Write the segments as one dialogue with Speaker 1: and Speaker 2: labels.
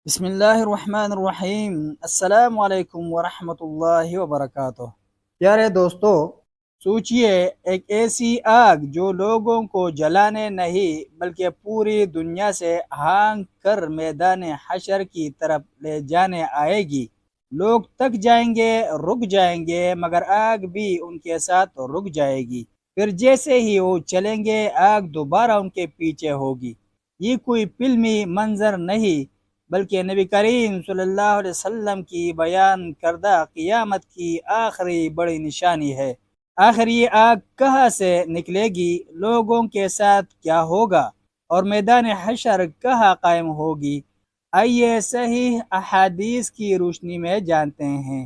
Speaker 1: بسم اللہ الرحمن الرحیم۔ السلام علیکم ورحمۃ اللہ وبرکاتہ۔ پیارے دوستو، سوچئے ایک ایسی آگ جو لوگوں کو جلانے نہیں بلکہ پوری دنیا سے ہانک کر میدان حشر کی طرف لے جانے آئے گی۔ لوگ تک جائیں گے، رک جائیں گے، مگر آگ بھی ان کے ساتھ رک جائے گی۔ پھر جیسے ہی وہ چلیں گے، آگ دوبارہ ان کے پیچھے ہوگی۔ یہ کوئی فلمی منظر نہیں بلکہ نبی کریم صلی اللہ علیہ وسلم کی بیان کردہ قیامت کی آخری بڑی نشانی ہے۔ آخر یہ آگ کہاں سے نکلے گی، لوگوں کے ساتھ کیا ہوگا اور میدان حشر کہاں قائم ہوگی، آئیے صحیح احادیث کی روشنی میں جانتے ہیں۔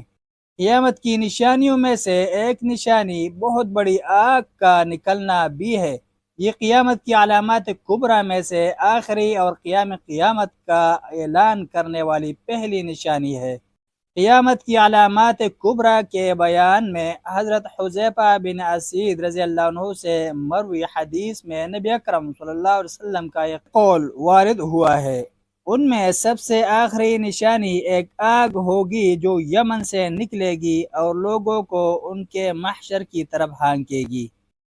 Speaker 1: قیامت کی نشانیوں میں سے ایک نشانی بہت بڑی آگ کا نکلنا بھی ہے۔ یہ قیامت کی علامات کبریٰ میں سے آخری اور قیامت کا اعلان کرنے والی پہلی نشانی ہے۔ قیامت کی علامات کبریٰ کے بیان میں حضرت حذیفہ بن اسید رضی اللہ عنہ سے مروی حدیث میں نبی اکرم صلی اللہ علیہ وسلم کا ایک قول وارد ہوا ہے۔ ان میں سب سے آخری نشانی ایک آگ ہوگی جو یمن سے نکلے گی اور لوگوں کو ان کے محشر کی طرف ہانکے گی۔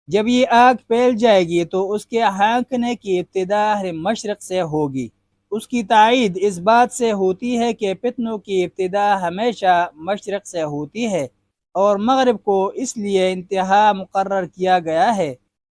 Speaker 1: جب یہ آگ پھیل جائے گی تو اس کے ہانکنے کی ابتدا مشرق سے ہوگی۔ اس کی تائید اس بات سے ہوتی ہے کہ فتنوں کی ابتدا ہمیشہ مشرق سے ہوتی ہے، اور مغرب کو اس لیے انتہا مقرر کیا گیا ہے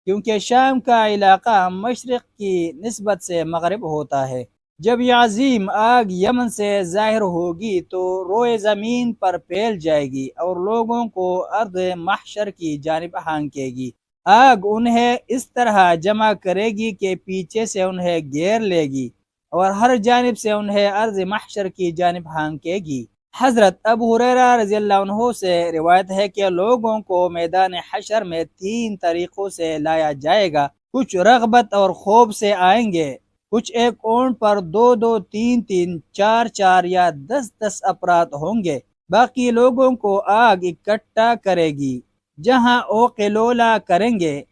Speaker 1: کیونکہ شام کا علاقہ مشرق کی نسبت سے مغرب ہوتا ہے۔ جب یہ عظیم آگ یمن سے ظاہر ہوگی تو روئے زمین پر پھیل جائے گی اور لوگوں کو ارض محشر کی جانب ہانکے گی۔ آگ انہیں اس طرح جمع کرے گی کہ پیچھے سے انہیں گھیر لے گی اور ہر جانب سے انہیں ارض محشر کی جانب ہانکے گی۔ حضرت ابو ہریرہ رضی اللہ عنہ سے روایت ہے کہ لوگوں کو میدان حشر میں 3 طریقوں سے لایا جائے گا۔ کچھ رغبت اور خوف سے آئیں گے، کچھ ایک اونٹ پر 2 3 4 یا 10 افراد ہوں گے۔ باقی لوگوں کو آگ اکٹھا کرے گی۔ جہاں وہ قلولہ کریں گے،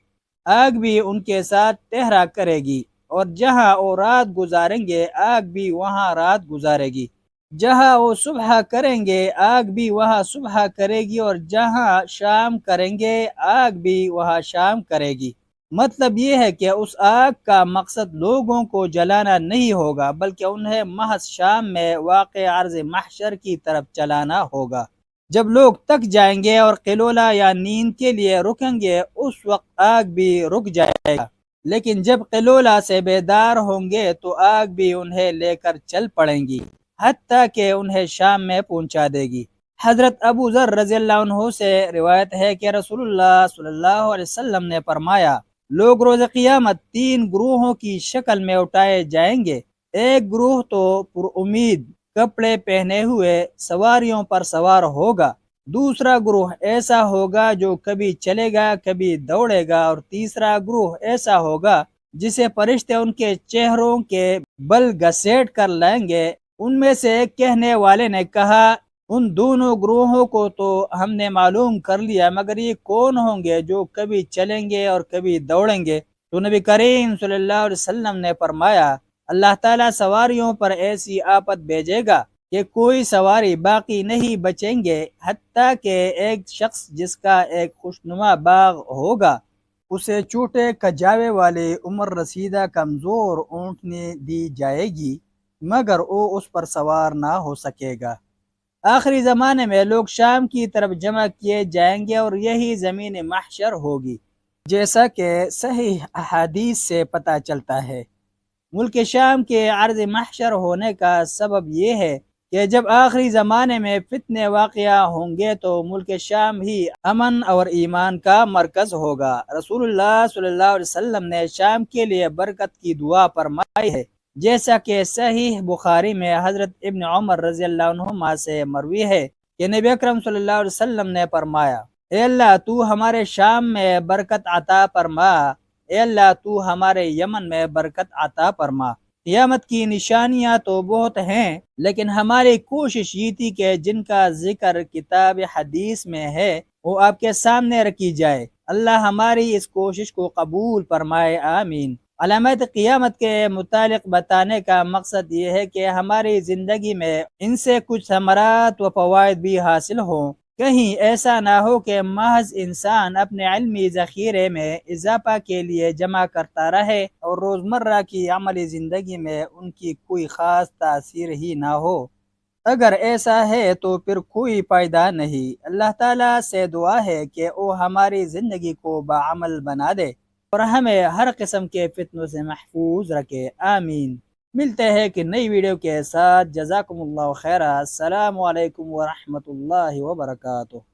Speaker 1: آگ بھی ان کے ساتھ ٹہرا کرے گی، اور جہاں وہ رات گزاریں گے، آگ بھی وہاں رات گزارے گی۔ جہاں وہ صبح کریں گے، آگ بھی وہاں صبح کرے گی، اور جہاں شام کریں گے، آگ بھی وہاں شام کرے گی۔ مطلب یہ ہے کہ اس آگ کا مقصد لوگوں کو جلانا نہیں ہوگا بلکہ انہیں محض شام میں واقع عرض محشر کی طرف چلانا ہوگا۔ جب لوگ تک جائیں گے اور قلولہ یا نیند کے لیے رکیں گے، اس وقت آگ بھی رک جائے گا، لیکن جب قلولہ سے بیدار ہوں گے تو آگ بھی انہیں لے کر چل پڑیں گی حتیٰ کہ انہیں شام میں پہنچا دے گی۔ حضرت ابو ذر رضی اللہ عنہ سے روایت ہے کہ رسول اللہ صلی اللہ علیہ وسلم نے فرمایا، لوگ روز قیامت 3 گروہوں کی شکل میں اٹھائے جائیں گے۔ ایک گروہ تو پر امید کپڑے پہنے ہوئے سواریوں پر سوار ہوگا، دوسرا گروہ ایسا ہوگا جو کبھی چلے گا کبھی دوڑے گا، اور تیسرا گروہ ایسا ہوگا جسے فرشتے ان کے چہروں کے بل گھسیٹ کر لائیں گے۔ ان میں سے ایک کہنے والے نے کہا، ان دونوں گروہوں کو تو ہم نے معلوم کر لیا، مگر یہ کون ہوں گے جو کبھی چلیں گے اور کبھی دوڑیں گے؟ تو نبی کریم صلی اللہ علیہ وسلم نے فرمایا، اللہ تعالیٰ سواریوں پر ایسی آفت بھیجے گا کہ کوئی سواری باقی نہیں بچیں گے، حتیٰ کہ ایک شخص جس کا ایک خوشنما باغ ہوگا، اسے چھوٹے کجاوے والے عمر رسیدہ کمزور اونٹنی دی جائے گی، مگر وہ اس پر سوار نہ ہو سکے گا۔ آخری زمانے میں لوگ شام کی طرف جمع کیے جائیں گے اور یہی زمین محشر ہوگی، جیسا کہ صحیح احادیث سے پتہ چلتا ہے۔ ملک شام کے عرض محشر ہونے کا سبب یہ ہے کہ جب آخری زمانے میں فتنے واقعہ ہوں گے تو ملک شام ہی امن اور ایمان کا مرکز ہوگا۔ رسول اللہ صلی اللہ علیہ وسلم نے شام کے لیے برکت کی دعا فرمائی ہے، جیسا کہ صحیح بخاری میں حضرت ابن عمر رضی اللہ عنہما سے مروی ہے کہ نبی اکرم صلی اللہ علیہ وسلم نے فرمایا، اے اللہ تو ہمارے شام میں برکت عطا فرما، اے اللہ تو ہمارے یمن میں برکت عطا فرما۔ قیامت کی نشانیاں تو بہت ہیں، لیکن ہماری کوشش یہ تھی کہ جن کا ذکر کتاب حدیث میں ہے وہ آپ کے سامنے رکھی جائے۔ اللہ ہماری اس کوشش کو قبول فرمائے، آمین۔ علامات قیامت کے متعلق بتانے کا مقصد یہ ہے کہ ہماری زندگی میں ان سے کچھ ثمرات و فوائد بھی حاصل ہوں۔ کہیں ایسا نہ ہو کہ محض انسان اپنے علمی ذخیرے میں اضافہ کے لیے جمع کرتا رہے اور روزمرہ کی عملی زندگی میں ان کی کوئی خاص تاثیر ہی نہ ہو۔ اگر ایسا ہے تو پھر کوئی فائدہ نہیں۔ اللہ تعالیٰ سے دعا ہے کہ وہ ہماری زندگی کو بعمل بنا دے اور ہمیں ہر قسم کے فتنوں سے محفوظ رکھے، آمین۔ ملتے ہیں کہ نئی ویڈیو کے ساتھ۔ جزاکم اللہ خیرہ۔ السلام علیکم ورحمۃ اللہ وبرکاتہ۔